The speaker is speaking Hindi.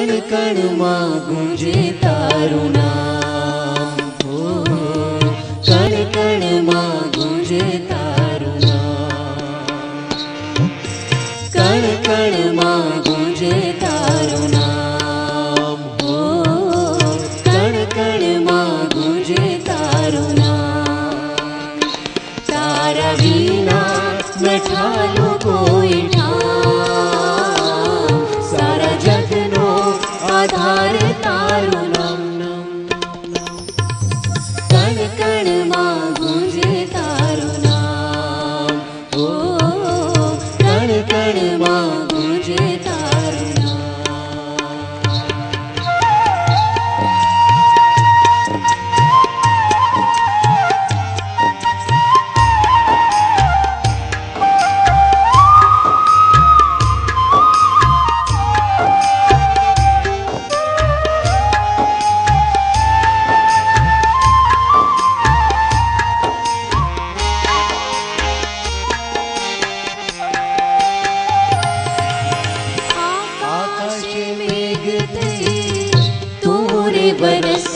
कण कण मां गूंजे तारू नाम हो, कण कण मां गूंजे तारू नाम, कण कण मां गूंजे तारू नाम हो, कण कण मां गूंजे तारू नाम। तारा विना न ठालो कोई ठाम, सारा जगनो आधार तारू नाम। कण कण मां गूंजे तारू नाम हो, कण कण मां गूंजे तारू नाम। बरस